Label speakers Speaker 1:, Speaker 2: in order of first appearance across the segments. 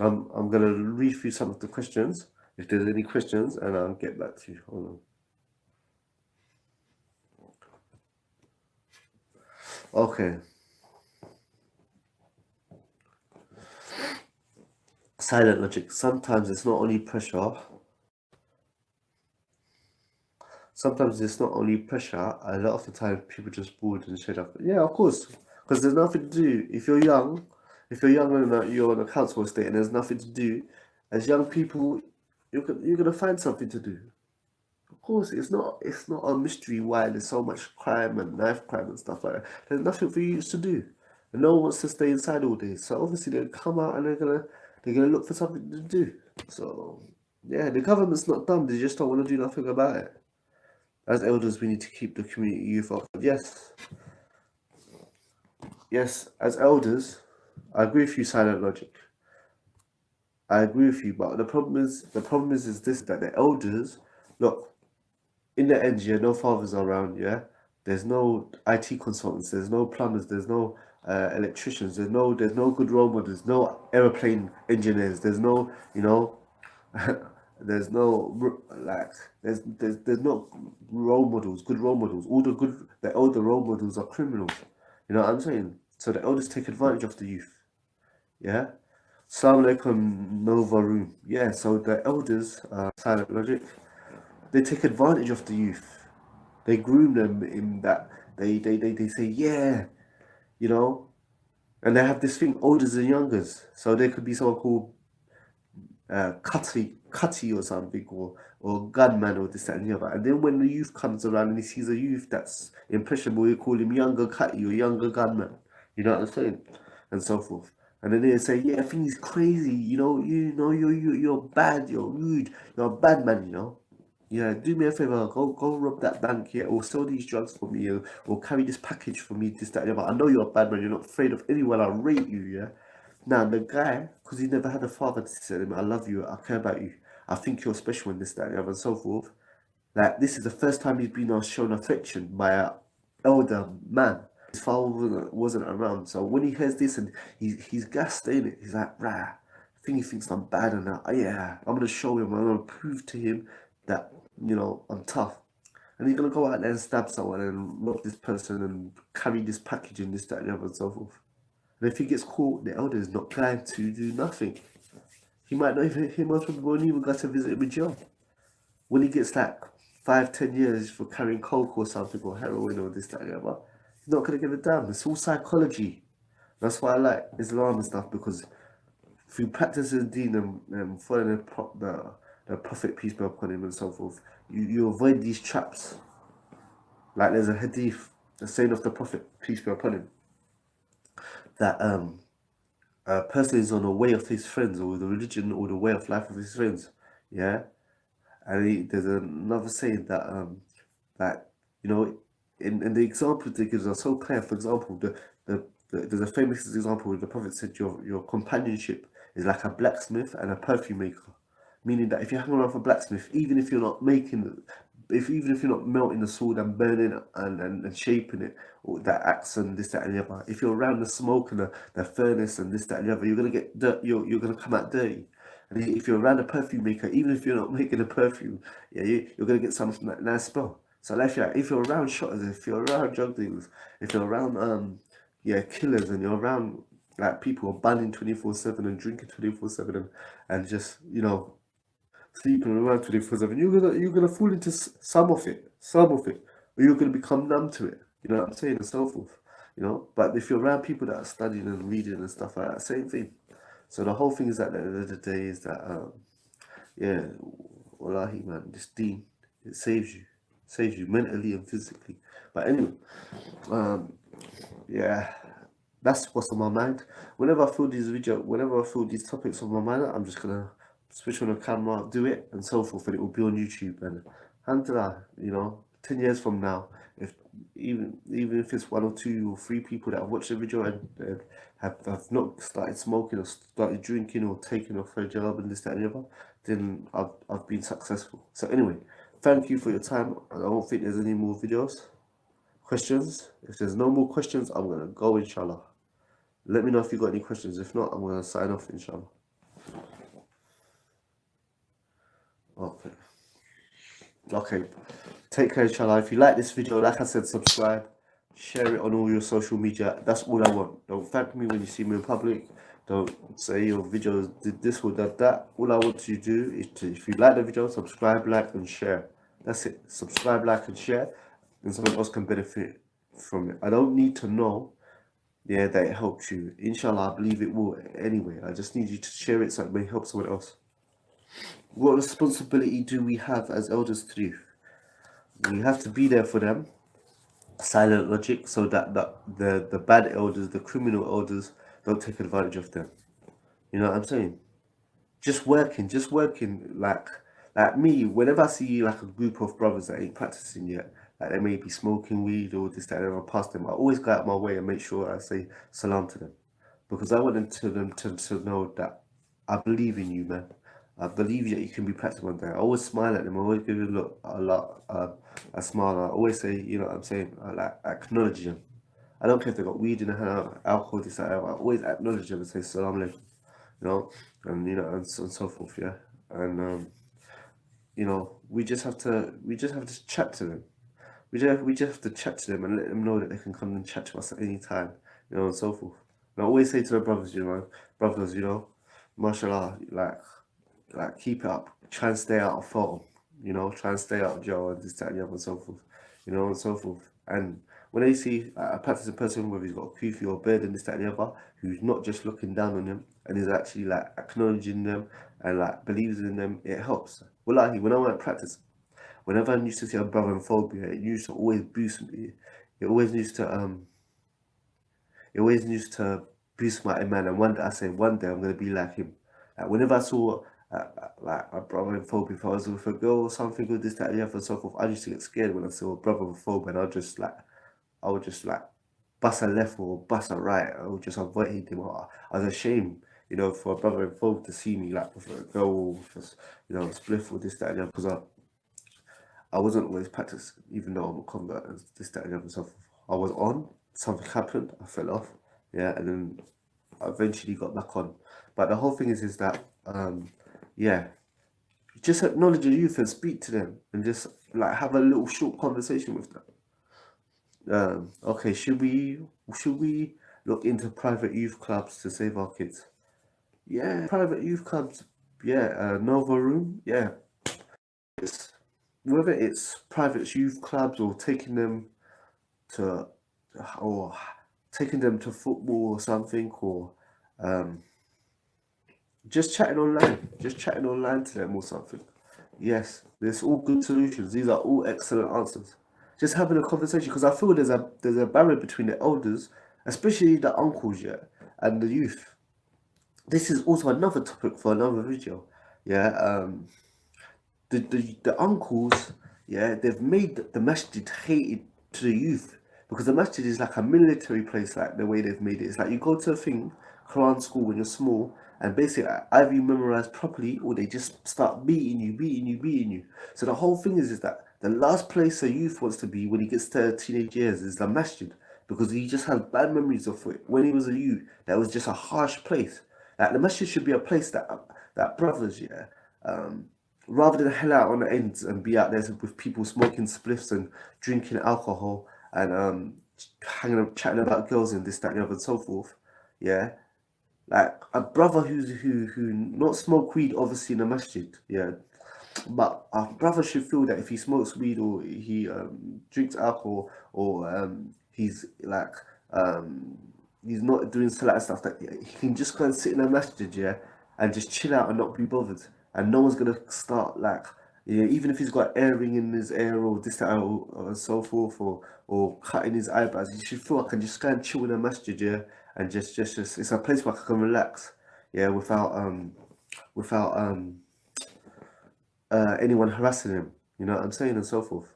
Speaker 1: I'm gonna read through some of the questions, if there's any questions, and I'll get back to you. Hold on. Okay. Silent logic. Sometimes it's not only pressure. Sometimes it's not only pressure. A lot of the time, people just bored and shut up. Yeah, of course, because there's nothing to do. If you're young and you're on a council estate and there's nothing to do, as young people, you're gonna find something to do. Of course, it's not a mystery why there's so much crime and knife crime and stuff like that. There's nothing for you to do, and no one wants to stay inside all day. So obviously they'll come out and they're gonna look for something to do. So yeah, the government's not dumb. They just don't want to do nothing about it. As elders, we need to keep the community youth up. Yes, yes. As elders, I agree with you. Silent logic. I agree with you, but the problem is this, that the elders look. In the end, yeah, no fathers are around, yeah. There's no IT consultants, there's no plumbers, there's no electricians, there's no good role models, no aeroplane engineers, there's no, there's no like there's no role models, good role models. The older role models are criminals. You know what I'm saying? So the elders take advantage of the youth. Yeah. Assalamu alaikum Nova Room. Yeah, so the elders, Silent Logic, they take advantage of the youth. They groom them in that they say, yeah, you know, and they have this thing, olders and youngers. So there could be someone called Cutty or something, or Gunman or this, that, and the other. And then when the youth comes around and he sees a youth that's impressionable, you call him younger Cutty or younger Gunman. You know what I'm saying? And so forth. And then they say, yeah, I think he's crazy. You're bad. You're rude. You're a bad man. Yeah, do me a favor, go rob that bank here, or sell these drugs for me, or carry this package for me, this, that, and the other. I know you're a bad man, you're not afraid of anyone, I'll rate you, yeah? Now, the guy, because he never had a father to say to him, I love you, I care about you, I think you're special in this, that, and the other, and so forth. Like, this is the first time he's been shown affection by an elder man. His father wasn't around, so when he hears this and he's gassed in it, he's like, rah, I think he thinks I'm bad and that. Yeah, I'm gonna show him, I'm gonna prove to him that, I'm tough. And he's gonna go out there and stab someone and rob this person and carry this package and this, that, and the other, and so forth. And if he gets caught, the elder is not trying to do nothing. He most probably won't even go to visit him in jail. When he gets like 5, 10 years for carrying coke or something or heroin or this, that, and the other, he's not gonna give a damn. It's all psychology. That's why I like Islam and stuff, because through practicing Deen and following the Prophet, peace be upon him, and so forth, you avoid these traps. Like there's a hadith, the saying of the Prophet, peace be upon him, that a person is on the way of his friends, or the religion or the way of life of his friends. Yeah, and there's another saying that in the examples they gives are so clear. For example, there's a famous example where the Prophet said your companionship is like a blacksmith and a perfume maker, meaning that if you hang around with a blacksmith, even if you're not even if you're not melting the sword and burning it and shaping it, or that axe and this, that, and the other, if you're around the smoke and the furnace and this, that, and the other, you're gonna get dirt. You're gonna come out dirty. And if you're around a perfume maker, even if you're not making a perfume, yeah, you're gonna get something that nice smell. So if you're around shotters, if you're around drug dealers, if you're around killers, and you're around like people who are banning 24/7 and drinking 24/7 and just sleeping around 24/7, you're gonna fall into some of it, or you're gonna become numb to it. You know what I'm saying, and so forth. But if you're around people that are studying and reading and stuff like that, same thing. So the whole thing is, at the end of the day, is that yeah, wallahi man, this deen, it saves you mentally and physically. But anyway, yeah, that's what's on my mind. Whenever I feel these topics on my mind, I'm just gonna switch on the camera, do it, and so forth, and it will be on YouTube. And alhamdulillah, 10 years from now, if even if it's 1 or 2 or 3 people that have watched the video and have not started smoking or started drinking or taking off their job and this, that, and the other, then I've been successful. So anyway, thank you for your time. I don't think there's any more questions. If there's no more questions, I'm gonna go, inshallah. Let me know if you got any questions. If not, I'm gonna sign off, inshallah. Okay. Okay. Take care, inshallah. If you like this video, like I said, subscribe, share it on all your social media. That's all I want. Don't thank me when you see me in public. Don't say your video did this or did that. All I want you to do is to, if you like the video, subscribe, like, and share. That's it. Subscribe, like, and share, and someone else can benefit from it. I don't need to know, yeah, that it helps you. Inshallah, I believe it will anyway. I just need you to share it so it may help someone else. What responsibility do we have as elders to do? We have to be there for them, silent logic, so that the bad elders, the criminal elders, don't take advantage of them. You know what I'm saying? Just working like me. Whenever I see like a group of brothers that ain't practicing yet, like they may be smoking weed or this, that, and I pass them, I always go out my way and make sure I say salam to them, because I want them to know that I believe in you, man. I believe that you can be practicing one day. I always smile at them. I always give them a smile. I always say, you know what I'm saying? I like acknowledge them. I don't care if they got weed in the hand, alcohol, this, that. I always acknowledge them and say salam alaikum, you know, and you know, and so forth, yeah. And you know, we just have to chat to them. We just have to chat to them and let them know that they can come and chat to us at any time, you know, and so forth. And I always say to the brothers, brothers, mashallah, like keep it up. Try and stay out of photo, try and stay out of jail and this, that, and the other, and so forth, and so forth. And when they see a practicing person, whether he's got a kufi or beard and this, that, and the other, who's not just looking down on them and is actually like acknowledging them and like believes in them, it helps. Wallahi, when I went practice, whenever I used to see a brother in phobia, it used to always boost me. It always used to it always used to boost my iman. And one day I say, one day I'm gonna be like him. Like whenever I saw like my brother in phobia, if I was with a girl or something with this, that, and the other, and so forth, I used to get scared when I saw a brother with phobia, and I would just like bust a left or bust a right. I would just avoid him. I was ashamed, for a brother in phobia to see me like with a girl or with a spliff or this, that, and the other, because I wasn't always practiced, even though I'm a convert and this, that, and the other stuff. I was on, something happened, I fell off, yeah, and then I eventually got back on. But the whole thing is that, yeah, just acknowledge your youth and speak to them and just like have a little short conversation with them. Okay, should we look into private youth clubs to save our kids? Yeah, private youth clubs. Yeah, Nova Room. Yeah, it's whether it's private youth clubs to or taking them to football or something, or um, just chatting online to them or something. Yes, there's all good solutions. These are all excellent answers. Just having a conversation, because I feel there's a barrier between the elders, especially the uncles, yeah, and the youth. This is also another topic for another video. Yeah, the uncles, yeah, they've made the masjid hated to the youth, because the masjid is like a military place. Like the way they've made it, it's like you go to a thing, Quran school when you're small, and basically either you memorize properly or they just start beating you. So the whole thing is that the last place a youth wants to be when he gets to teenage years is the masjid, because he just has bad memories of it. When he was a youth, that was just a harsh place. Like the masjid should be a place that brothers, yeah, um, rather than hell out on the ends and be out there with people smoking spliffs and drinking alcohol and hanging up, chatting about girls and this, that, and the other, and so forth. Yeah, like a brother who not smoke weed, obviously in the masjid. Yeah, but a brother should feel that if he smokes weed or he drinks alcohol or he's like um, he's not doing salat and stuff, that he can just go and sit in a masjid, yeah, and just chill out and not be bothered, and no one's gonna start like, yeah, even if he's got earring in his ear or this, that, or so forth, or cutting his eyebrows, he should feel I can just go and chill in a masjid, yeah, and just it's a place where I can relax, yeah, without anyone harassing him. You know what I'm saying, and so forth.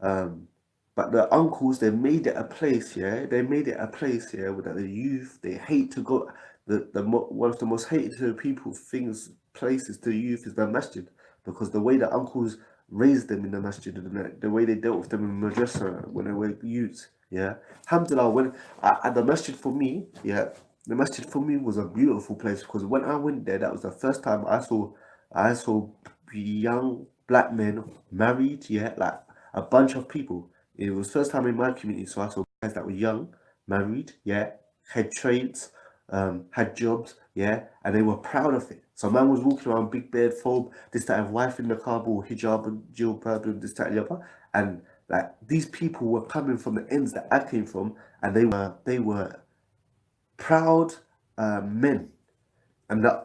Speaker 1: Um, but the uncles, they made it a place, yeah. They made it a place, yeah, with the youth. They hate to go. One of the most hated to the people things places to the youth is the masjid, because the way the uncles raised them in the masjid and the way they dealt with them in madrasa when they were youths, yeah. Alhamdulillah, when at the masjid for me, yeah, the masjid for me was a beautiful place, because when I went there, that was the first time I saw young black men married, yeah, like a bunch of people. It was first time in my community, so I saw guys that were young, married, yeah, had trades, had jobs, yeah, and they were proud of it. So man was walking around big beard, phobe, this that have wife in the car, or hijab and jilbab and this that and the other, and like these people were coming from the ends that I came from, and they were proud men. And the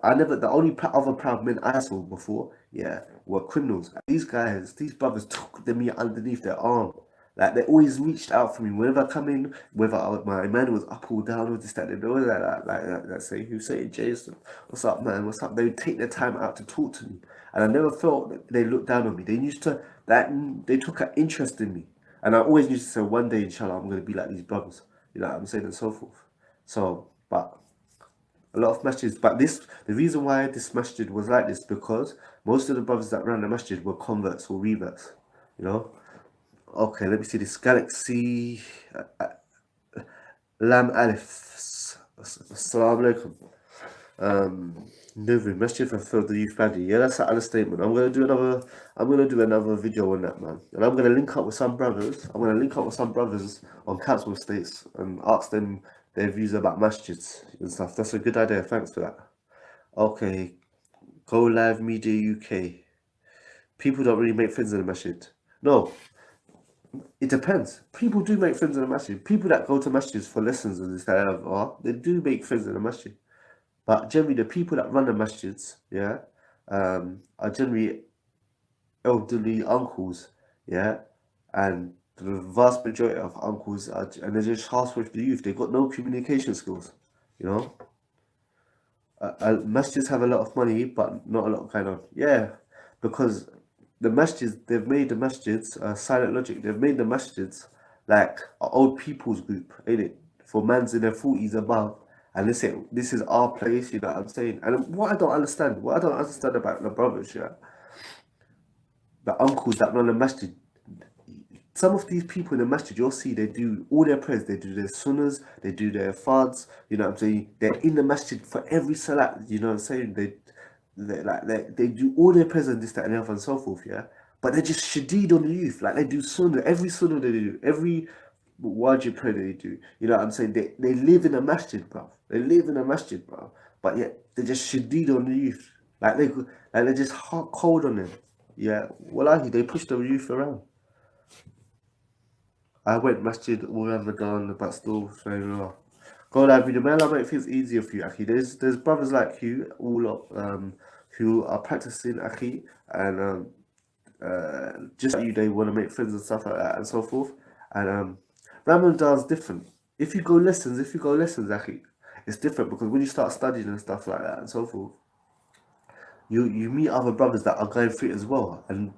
Speaker 1: only other proud men I saw before, yeah, were criminals. These guys, these brothers took me underneath their arm. Like they always reached out for me whenever I come in, whether my man was up or down or this, that, they always like say, Hussein, Jason, what's up, man? What's up? They would take their time out to talk to me, and I never felt that they looked down on me. They used to that they took an interest in me, and I always used to say, one day, inshallah, I'm gonna be like these brothers. You know what I'm saying, and so forth. So, but a lot of masjids. But the reason why this masjid was like this, because most of the brothers that ran the masjid were converts or reverts, you know. Okay, let me see this. Galaxy Lam Alif. Assalamu alaikum. Nuvu, masjid fulfilled the youth badly. Yeah, that's an understatement. I'm gonna do another video on that, man. And I'm gonna link up with some brothers. I'm gonna link up with some brothers on council estates and ask them their views about masjids and stuff. That's a good idea. Thanks for that. Okay, Go Live Media UK. People don't really make friends in the masjid. No, it depends. People do make friends in the masjid. People that go to masjids for lessons and this that they do make friends in the masjid. But generally, the people that run the masjids, yeah, are generally elderly uncles, yeah, and the vast majority of uncles are, and they're just harsh with the youth. They've got no communication skills, you know. Masjids have a lot of money, but not a lot going on. Yeah, because the masjids, they've made the masjids, Silent Logic, they've made the masjids like an old people's group, ain't it? For mans in their 40s above. And this is our place, you know what I'm saying? And what I don't understand about the brothers, yeah, the uncles that run the masjid, some of these people in the masjid, you'll see they do all their prayers, they do their sunnahs, they do their fards, you know what I'm saying? They're in the masjid for every salat, you know what I'm saying? They do all their prayers and this, that, and the other, and so forth, yeah? But they're just shadid on the youth. Like they do sunnah, every sunnah they do, every wajib prayer they do, you know what I'm saying? They live in a masjid, bro. They live in a masjid, bro. But yet, they're just shadid on the youth. They're just hard cold on them. Yeah, wallahi, they push the youth around. I went masjid all Ramadan, but still saying Allah. Go live video, man. I make things easier for you, Aki. There's brothers like you, all who are practicing, Aki, and just like you, they want to make friends and stuff like that and so forth. And Ramadan's different. If you go lessons, Aki, it's different because when you start studying and stuff like that and so forth, you meet other brothers that are going through it as well, and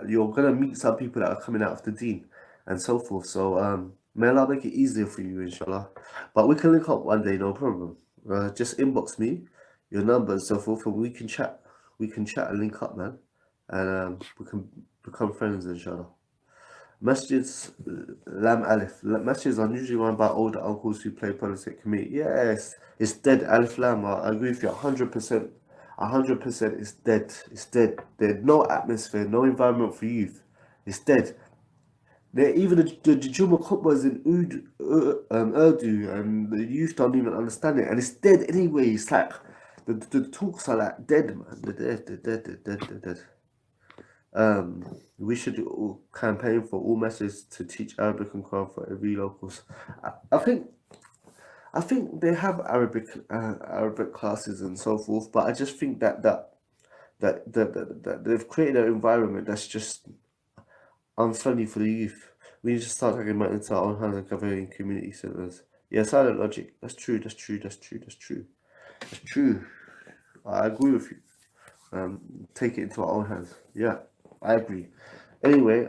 Speaker 1: you're gonna meet some people that are coming out of the deen and so forth. So may Allah make it easier for you, inshallah. But we can link up one day, no problem. Just inbox me your number and so forth, and we can chat. We can chat and link up, man, and we can become friends, inshallah. Masjids, Lam Alif. Masjids are usually run by older uncles who play politics committee. Yes, it's dead. Alif Lam. I agree with you 100%. 100%. It's dead. It's dead. There's no atmosphere, no environment for youth. It's dead. Even the Juma khutbahs in Urdu, and the youth don't even understand it, and it's dead anyway. It's like the talks are like dead, man. They're dead. We should campaign for all messages to teach Arabic and Quran for every locals. I think they have Arabic classes and so forth, but I just think that they've created an environment that's just unfriendly for the youth. We need to start taking matters into our own hands and covering community centers. Yeah, Silent Logic. That's true. I agree with you. Take it into our own hands. Yeah, I agree. Anyway,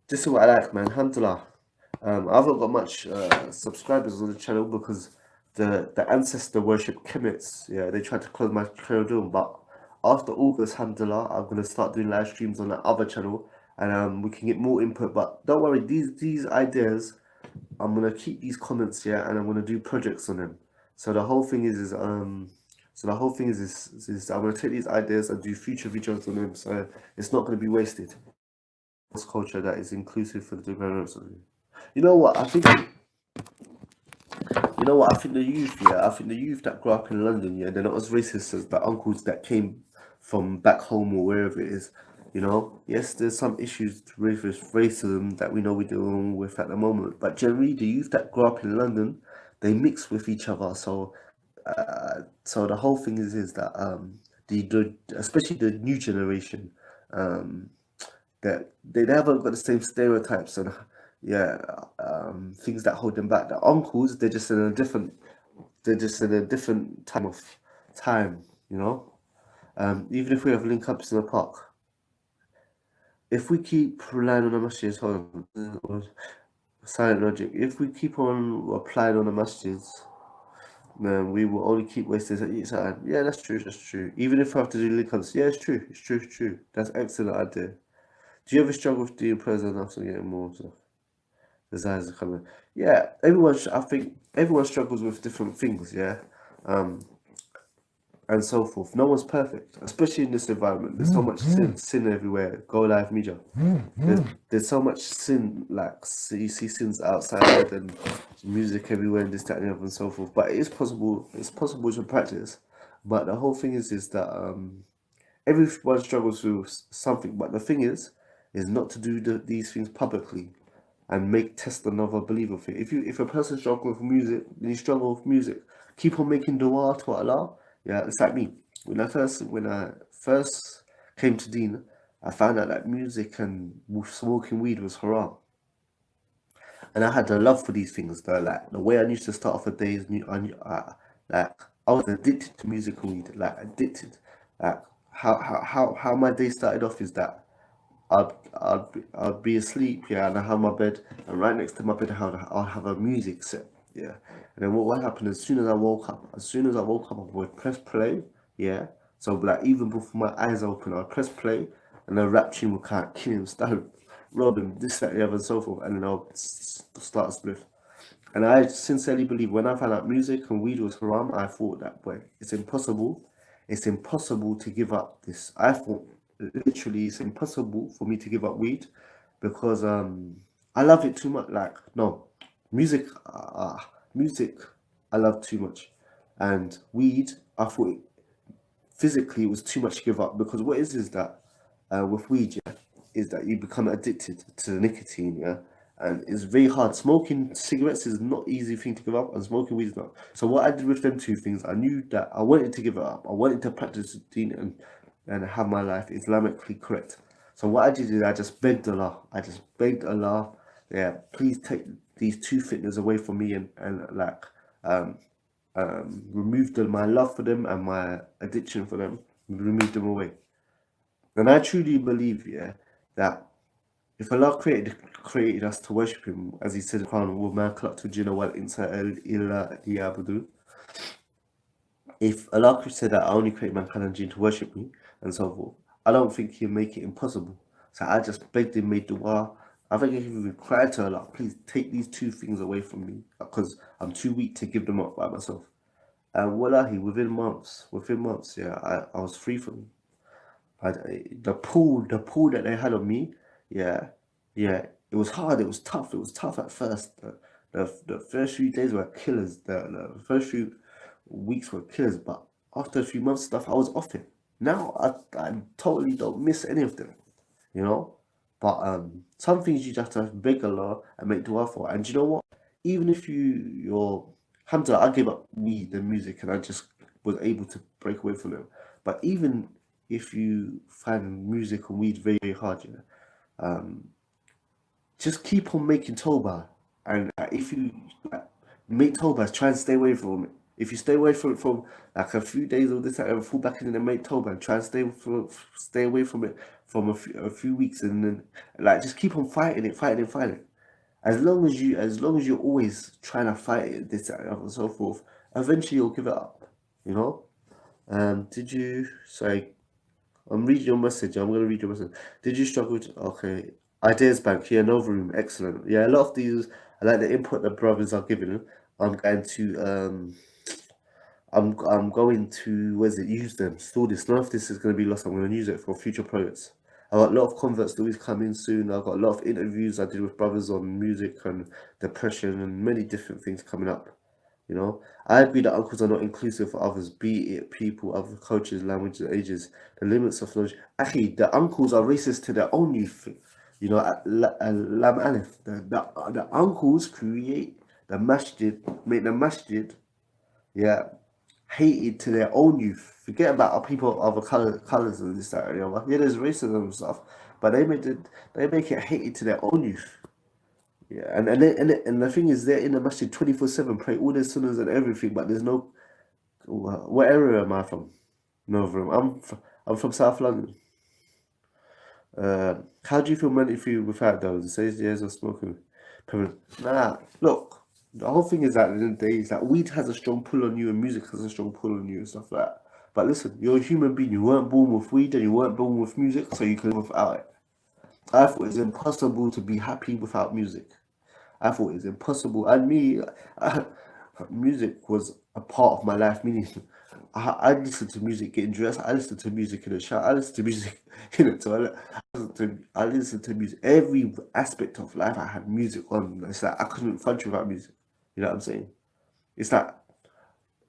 Speaker 1: this is what I like, man. Alhamdulillah. I haven't got much subscribers on the channel because the ancestor worship Kemets, yeah, they tried to close my channel down, but after August, alhamdulillah, I'm gonna start doing live streams on that other channel, and we can get more input. But don't worry, these ideas, I'm gonna keep these comments, yeah, and I'm gonna do projects on them. So the whole thing is So the whole thing is I'm gonna take these ideas and do future videos on them, so it's not gonna be wasted. This culture that is inclusive for the development of it. You know what? I think the youth, yeah, I think the youth that grew up in London, yeah, they're not as racist as the uncles that came from back home or wherever it is. You know, yes, there's some issues with racism that we know we're dealing with at the moment, but generally, the youth that grew up in London, they mix with each other. So the whole thing is that the especially the new generation, um, that they haven't got the same stereotypes and yeah, things that hold them back. The uncles, they're just in a different time, you know. Even if we have link ups in the park, if we keep relying on the messages, hold on, silent logic. If we keep on applying on the messages, then we will only keep wasting each time. Yeah, that's true. That's true. Even if we have to do link ups, yeah, it's true. It's true. It's true. That's excellent idea. Do you ever struggle with doing present after getting more stuff? Desires are coming. Yeah, I think everyone struggles with different things. Yeah, um, and so forth. No one's perfect, especially in this environment. There's so much sin everywhere. Go live media. There's so much sin. You see sins outside and music everywhere and this, that, and the other, and so forth. But it is possible. It's possible to practice. But the whole thing is that everyone struggles with something. But the thing is not to do these things publicly and make test another believer for it. If a person struggles with music, then you struggle with music. Keep on making dua to Allah. Yeah, it's like me. When I first came to Deen, I found out that music and smoking weed was haram. And I had a love for these things though. Like the way I used to start off a day is like I was addicted to music and weed. Like addicted. Like how my day started off is that I'd be asleep, yeah, and I have my bed, and right next to my bed, I'll have a music set, yeah. And then what happened as soon as I woke up, I would press play, yeah. So like even before my eyes open, I'd press play, and the rap tune would kind of kill him, start robbing this, that, the other, and so forth, and then I'll start a spliff. And I sincerely believe when I found out music and weed was haram, I thought that way. It's impossible to give up this. I thought literally it's impossible for me to give up weed because I love it too much. Like no, music, music, I love too much, and weed, I thought physically it was too much to give up because what is that with weed, yeah, is that you become addicted to the nicotine, yeah, and it's very hard. Smoking cigarettes is not easy thing to give up, and smoking weed is not. So what I did with them two things, I knew that I wanted to give it up. I wanted to practice deen and have my life Islamically correct. So what I did is I just begged Allah. I just begged Allah, yeah, please take these two fitness away from me and like um remove my love for them and my addiction for them, remove them away. And I truly believe, yeah, that if Allah created us to worship Him, as He said in the Quran, وَمَا خَلَقْتُ الْجِنَّ وَالْإِنسَ إِلَّا لِيَعْبُدُونِ. If Allah said that I only created mankind and jinn to worship me and so forth, I don't think He'll make it impossible. So I just begged Him, made dua. I think I even cried to Allah, please take these two things away from me because I'm too weak to give them up by myself. And wallahi, within months, yeah, I was free from the pull that they had on me, yeah, yeah, it was hard, it was tough at first. The first few days were killers, the first few weeks were killers, but after a few months stuff, I was off it. Now I totally don't miss any of them, you know. But some things you just have to beg Allah and make dua for. And you know what? Even if you're alhamdulillah, I gave up weed and music and I just was able to break away from them. But even if you find music and weed very, very hard, yeah, just keep on making Toba. And if you make Toba, try and stay away from it. If you stay away from it for like a few days or this, and fall back in and make Toba and try and stay away from it from a few weeks, and then like just keep on fighting it. As long as you're always trying to fight it, this that, and so forth, eventually you'll give it up. You know. Did you say? I'm reading your message. I'm gonna read your message. Did you struggle to? Okay. Ideas Bank. Yeah, Nova Room. Excellent. Yeah, a lot of these. I like the input that brothers are giving. I'm going to I'm going to, where's it, use them, store this. None of this is going to be lost. I'm going to use it for future projects. I got a lot of convert stories coming soon. I got a lot of interviews I did with brothers on music and depression and many different things coming up. You know, I agree that uncles are not inclusive for others, be it people, other cultures, languages, ages, the limits of knowledge. Actually, the uncles are racist to their own youth. You know, Lam Alif, the uncles create the masjid, make the masjid, yeah, hated to their own youth. Forget about our people of other colors and this, that, and the other. Yeah, there's racism and stuff, but they make it hated to their own youth. Yeah, and the thing is, they're in the masjid 24/7, pray all their sunnahs and everything, but there's no. What area am I from? No, I'm from South London. How do you feel mentally without those? It says years of smoking. Nah, look, the whole thing is that at the end of the day, is that weed has a strong pull on you and music has a strong pull on you and stuff like that. But listen, you're a human being. You weren't born with weed and you weren't born with music, so you can live without it. I thought it's impossible to be happy without music. I thought it was impossible. And me, music was a part of my life. Meaning, I listened to music getting dressed. I listened to music in the shower. I listened to music in the toilet. I listened to music. Every aspect of life, I had music on. It's like I couldn't function without music. You know what I'm saying? It's like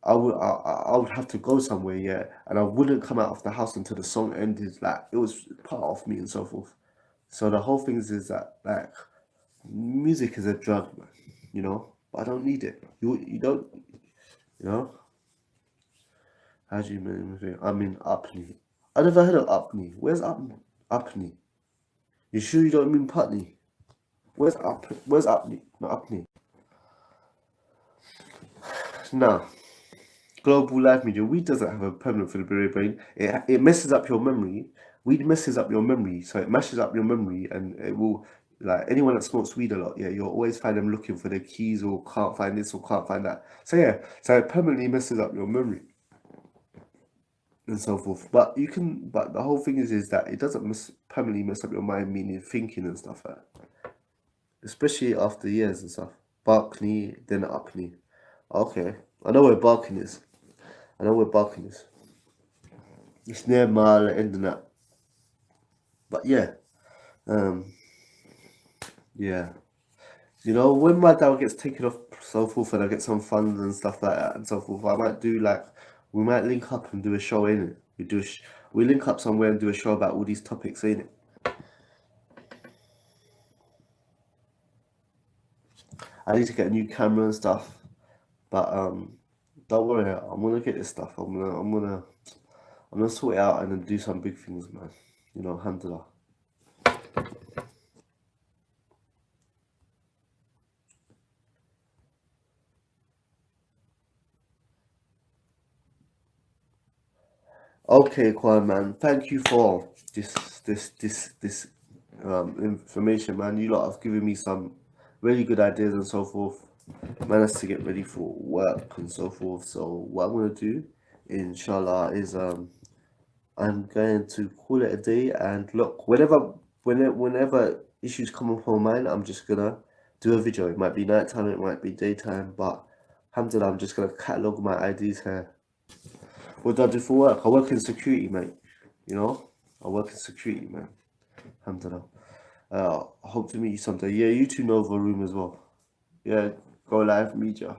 Speaker 1: I would have to go somewhere, yeah, and I wouldn't come out of the house until the song ended. Like it was part of me and so forth. So the whole thing is that like music is a drug, man. You know, but I don't need it. You don't. You know. How do you mean? I mean Upney. I never heard of Upney. Where's Upney? You sure you don't mean Putney? Where's Upney? Not Upney. No. Global life media. Weed doesn't have a permanent for the brain. It messes up your memory. Weed messes up your memory, so it meshes up your memory, and it will like anyone that smokes weed a lot. Yeah, you'll always find them looking for their keys or can't find this or can't find that. So yeah, so it permanently messes up your memory and so forth. But you can. But the whole thing is that it doesn't permanently mess up your mind, meaning thinking and stuff like that. Especially after years and stuff. Barkney, then Upney. Okay, I know where Barking is. I know where Barking is. It's near Mile and that. But yeah, um, yeah. You know, when my dad gets taken off so forth and I get some funds and stuff like that and so forth, I might do like we might link up and do a show in it. We link up somewhere and do a show about all these topics in it. I need to get a new camera and stuff, but don't worry, I'm gonna get this stuff. I'm gonna sort it out and then do some big things, man. You know, alhamdulillah. Okay, Kwan, man. Thank you for this information, man. You lot have given me some really good ideas and so forth. Managed to get ready for work and so forth. So what I'm gonna do, inshallah, is I'm going to call it a day. And look, whenever issues come up on mine, I'm just gonna do a video. It might be nighttime, it might be daytime, but alhamdulillah, I'm just gonna catalog my ideas here. What do I do for work? I work in security, mate. You know, I work in security, man. Alhamdulillah. I hope to meet you someday. Yeah, you two know Nova Room as well. Yeah, Go Live Media.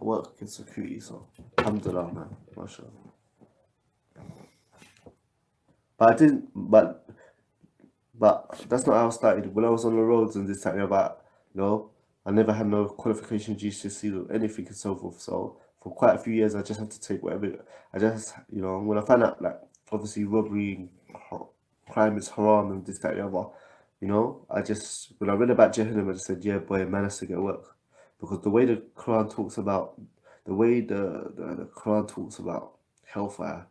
Speaker 1: I work in security, so alhamdulillah, man. MashaAllah. But I didn't, but that's not how I started. When I was on the roads and this time about, you know, I never had no qualification GCSE or anything and so forth. So for quite a few years, I just had to take whatever. I just, you know, when I found out like obviously robbery, crime is haram and this that and the other, you know, I just when I read about Jahannam, I just said, yeah, boy, man has to get work, because the way the Quran talks about, the way the Quran talks about hellfire,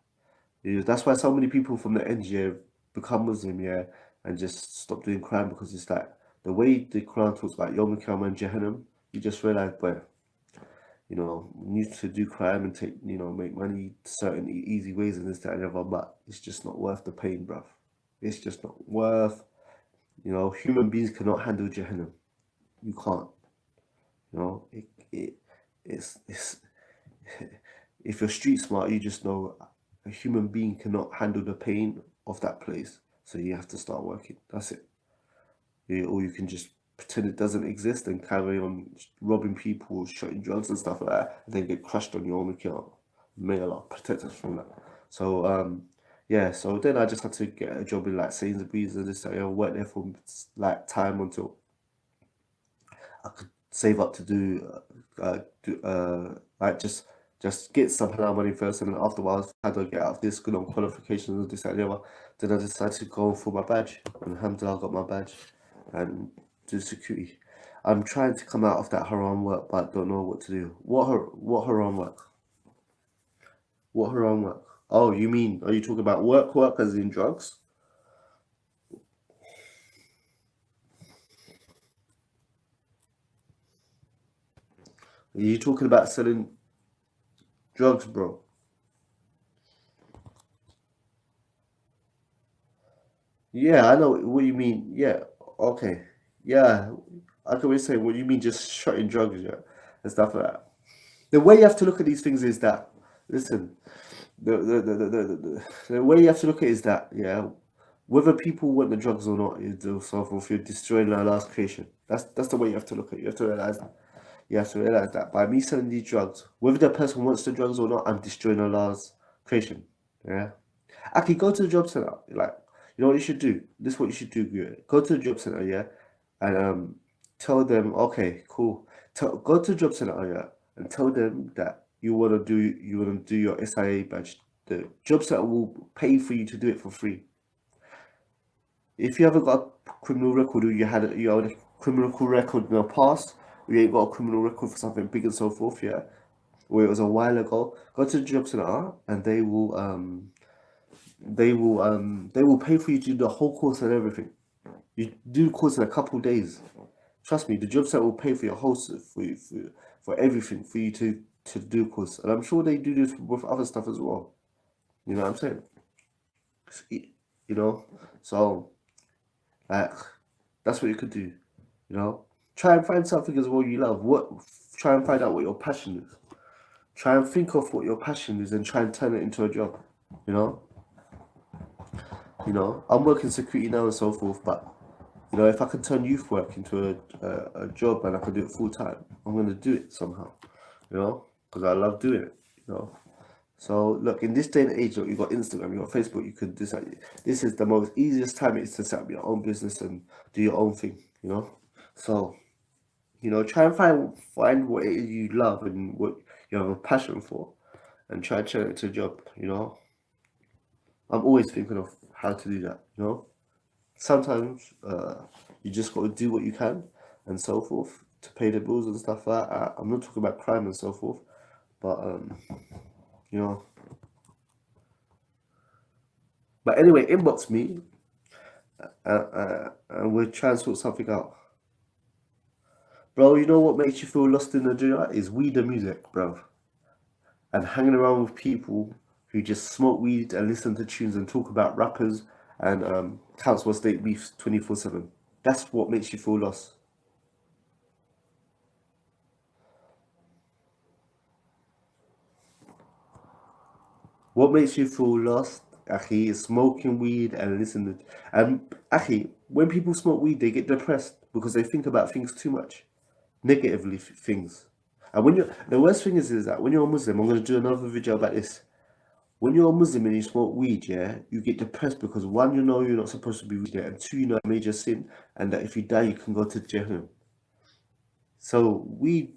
Speaker 1: that's why so many people from the NGO become Muslim, yeah, and just stop doing crime, because it's like the way the Quran talks about Yom Kippur and Jahannam, you just realize, but you know, you need to do crime and take, you know, make money certain easy ways and this, that, and the other, but it's just not worth the pain, bruv. It's just not worth, you know, human beings cannot handle Jahannam. You can't, you know, it's if you're street smart, you just know a human being cannot handle the pain of that place. So you have to start working. That's it. Yeah, or you can just pretend it doesn't exist and carry on robbing people, shooting drugs and stuff like that, and then get crushed on your own account. May Allah protect us from that. So yeah. So then I just had to get a job in like Sainsbury's and just work there for like time until I could save up to like just get some halal money first, and then afterwards, how do I get out of this? Good on qualifications and this that, and the other. Then I decided to go for my badge, and alhamdulillah, I got my badge and do security. I'm trying to come out of that haram work, but don't know what to do. What haram work? What haram work? Oh, you mean, are you talking about work as in drugs? Are you talking about selling drugs, bro? Yeah, I know what you mean. Yeah, okay. Yeah, I can really say what you mean just shutting drugs, yeah, and stuff like that. The way you have to look at these things is that, listen, the way you have to look at it is that, yeah, whether people want the drugs or not is also if you're destroying our last creation. That's the way you have to look at it. You have to realize that. You have to realize that by me selling these drugs, whether the person wants the drugs or not, I'm destroying Allah's creation. Yeah. I could go to the job center. Like, you know what you should do? This is what you should do. Yeah. Go to the job center, yeah, and tell them, okay, cool. Go to the job center, yeah, and tell them that you wanna do your SIA badge. The job center will pay for you to do it for free. If you haven't got a criminal record, or you had a criminal record in the past, or you ain't got a criminal record for something big and so forth, yeah, or it was a while ago, go to the job center and they will pay for you to do the whole course and everything. You do the course in a couple of days. Trust me, the job site will pay for your whole for everything for you to do course, and I'm sure they do this with other stuff as well. You know what I'm saying? You know, so like that's what you could do. You know, try and find something as well you love. Try and find out what your passion is. Try and think of what your passion is and try and turn it into a job. You know, I'm working security now and so forth, but if I can turn youth work into a job and I can do it full time, I'm gonna do it somehow. Because I love doing it. You know. So look, in this day and age, look, you got Instagram, you got Facebook. You could decide. This is the most easiest time it is to set up your own business and do your own thing. So try and find what it is you love and what you have a passion for, and try and turn it into a job. I'm always thinking of how to do that. Sometimes you just got to do what you can and so forth to pay the bills and stuff like that. I'm not talking about crime and so forth, but you know. But anyway, inbox me and we'll try and sort something out. Bro, you know what makes you feel lost in the dunya is weed and music, bro. And hanging around with people who just smoke weed and listen to tunes and talk about rappers and council estate beefs 24/7. That's what makes you feel lost. What makes you feel lost, Akhi, is smoking weed and listening. And Akhi, when people smoke weed, they get depressed because they think about things too much, negatively things. And the worst thing is that when you're a Muslim, I'm gonna do another video about this. When you're a Muslim and you smoke weed, yeah, you get depressed because one, you're not supposed to be weed, and two, a major sin, and that if you die, you can go to Jahannam. So weed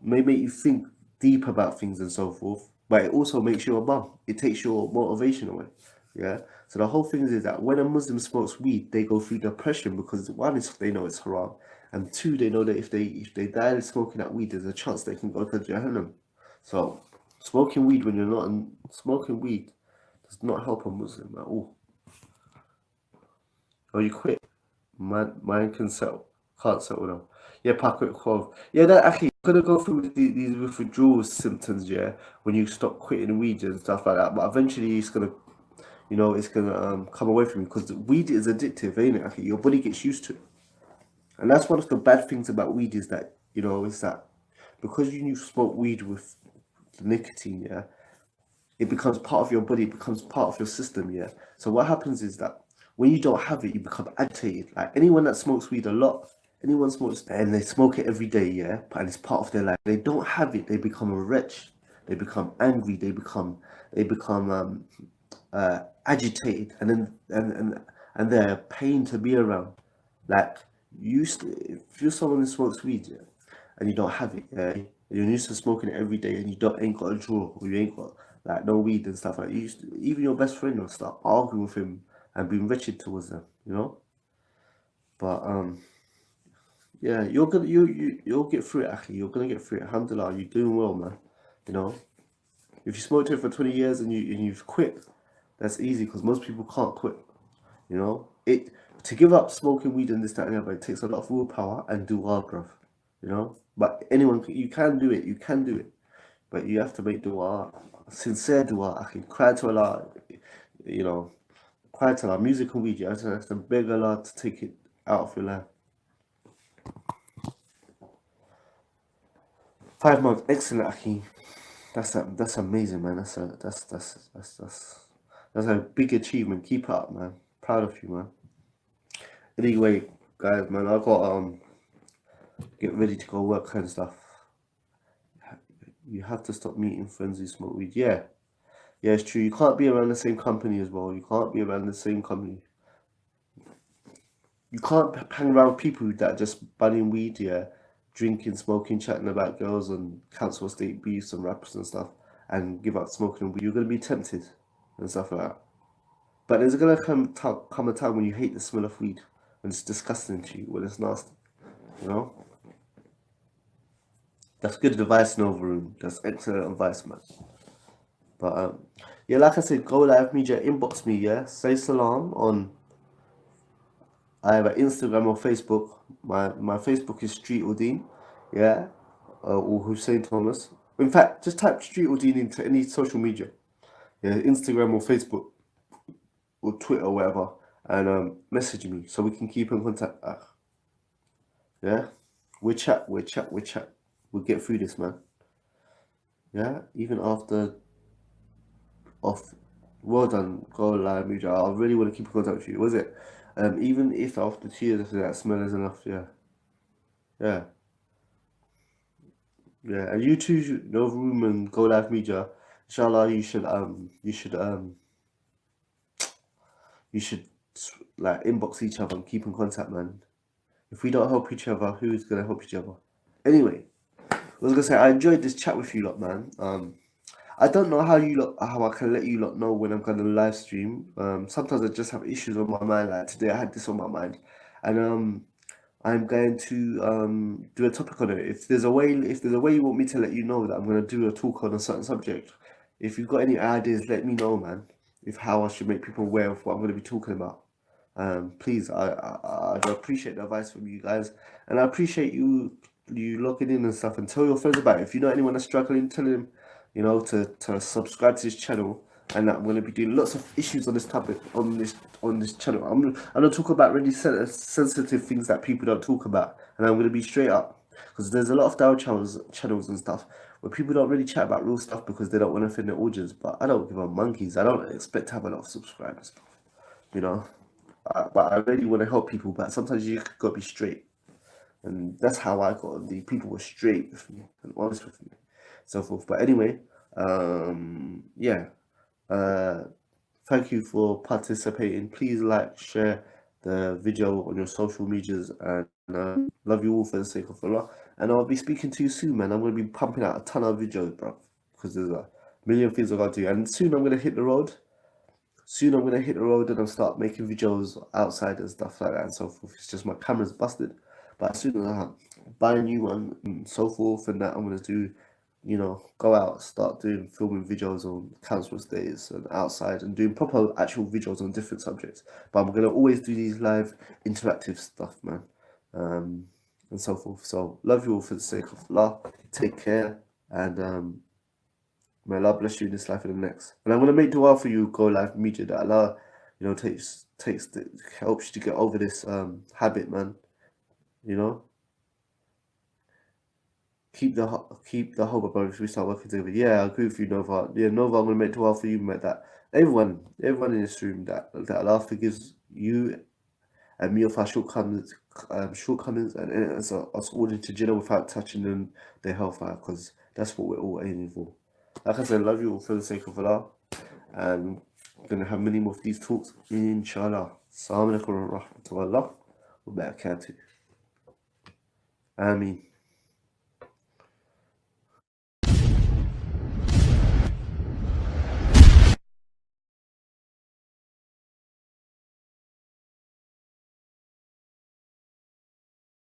Speaker 1: may make you think deep about things and so forth, but it also makes you a bum. It takes your motivation away. Yeah. So the whole thing is that when a Muslim smokes weed, they go through depression because one is they know it's haram, and two, they know that if they die smoking that weed, there's a chance they can go to Jahannam. So smoking weed when you're not smoking weed does not help a Muslim at all. Or you quit. Mine can settle. Can't settle now. Yeah, quit 12. Yeah, that actually gonna go through these withdrawal symptoms, yeah, when you stop quitting weed and stuff like that. But eventually it's gonna come away from you because weed is addictive, ain't it? Actually, your body gets used to it. And that's one of the bad things about weed is that because you smoke weed with the nicotine, yeah, it becomes part of your body, it becomes part of your system, yeah. So what happens is that when you don't have it, you become agitated. Like anyone that smokes weed a lot, anyone smokes and they smoke it every day, yeah, and it's part of their life. They don't have it, they become a wretch, they become angry, they become agitated, and then and they're a pain to be around. Like if you're someone who smokes weed, yeah, and you don't have it, yeah, you're used to smoking it every day, and you don't ain't got a draw, or you ain't got like no weed and stuff like that. Even your best friend will start arguing with him and being wretched towards them, you know. But yeah, you'll get through it. Actually, you're gonna get through it. Alhamdulillah, you're doing well, man. You know, if you smoked it for 20 years and you've quit, that's easy because most people can't quit. You know, it to give up smoking weed and this, that, and the other, it takes a lot of willpower and dua, bruv. You know, but you can do it. You can do it, but you have to make dua, sincere dua. I can cry to Allah. You know, cry to Allah. Music and weed. You have to beg Allah to take it out of your life. 5 months, excellent, Aki. That's amazing, man. That's a big achievement. Keep it up, man. Proud of you, man. Anyway, guys, man, I got get ready to go work and stuff. You have to stop meeting friends who smoke weed. Yeah, yeah, it's true. You can't be around the same company as well. You can't be around the same company. You can't hang around people that just bunning weed, yeah, drinking, smoking, chatting about girls and council estate beefs and rappers and stuff, and give up smoking and weed. You're gonna be tempted and stuff like that. But there's gonna come a time when you hate the smell of weed, when it's disgusting to you, when it's nasty. You know, that's good advice, Nova Room. That's excellent advice, man. But yeah, like I said, go live media, inbox me, yeah. Say salam on either Instagram or Facebook. My Facebook is Street Udeen, yeah, or Hussein Thomas. In fact, just type Street Udeen into any social media, yeah, Instagram or Facebook or Twitter or whatever, and message me so we can keep in contact. Yeah, we chat. We'll get through this, man. Yeah, even after off. Well done, go live media. I really want to keep in contact with you. Was it? Even if after 2 years after that smell is enough, yeah, yeah. Yeah, and you too, no room and go live media. Inshallah, you should like inbox each other and keep in contact, man. If we don't help each other, who's gonna help each other? Anyway, I was gonna say I enjoyed this chat with you lot, man. I don't know how I can let you lot know when I'm gonna live stream. Sometimes I just have issues on my mind. Like today, I had this on my mind, and I'm going to do a topic on it. If there's a way you want me to let you know that I'm gonna do a talk on a certain subject, if you've got any ideas, let me know, man. If how I should make people aware of what I'm gonna be talking about. Please, I'd appreciate the advice from you guys, and I appreciate you logging in and stuff. And tell your friends about it. If you know anyone that's struggling, tell them, to subscribe to this channel, and that I'm going to be doing lots of issues on this topic on this channel. I'm gonna talk about really sensitive things that people don't talk about, and I'm gonna be straight up because there's a lot of Dow channels and stuff where people don't really chat about real stuff because they don't want to offend their audience. But I don't give a monkeys. I don't expect to have a lot of subscribers, you know. But I really want to help people. But sometimes you gotta be straight, and that's how I got the people were straight with me and honest with me, so forth. But anyway, yeah. Uh, thank you for participating. Please like, share the video on your social medias, and love you all for the sake of Allah. And I'll be speaking to you soon, man. I'm gonna be pumping out a ton of videos, bro, because there's a million things I gotta do. And soon I'm gonna hit the road. Soon I'm gonna hit the road and I'll start making videos outside and stuff like that and so forth. It's just my camera's busted, but as soon as I buy a new one and so forth and that, I'm gonna do, go out, start doing filming videos on council estates and outside and doing proper actual videos on different subjects. But I'm gonna always do these live interactive stuff, man, and so forth. So love you all for the sake of Allah. Take care, and may Allah bless you in this life and the next. And I'm gonna make dua for you, go live media, that Allah, helps you to get over this habit, man. You know. keep the hope about if we start working together. Yeah, I agree with you, Nova. Yeah, Nova, I'm gonna make dua for you, mate. That everyone in this room, that Allah forgives you and me of our shortcomings, and us all into Jannah without touching them, their hellfire, because that's what we're all aiming for. Like I said, I love you all for the sake of Allah, and we're gonna have many more of these talks, inshallah. Assalamu alaikum wa rahmatullahi wa barakatuh. Ameen.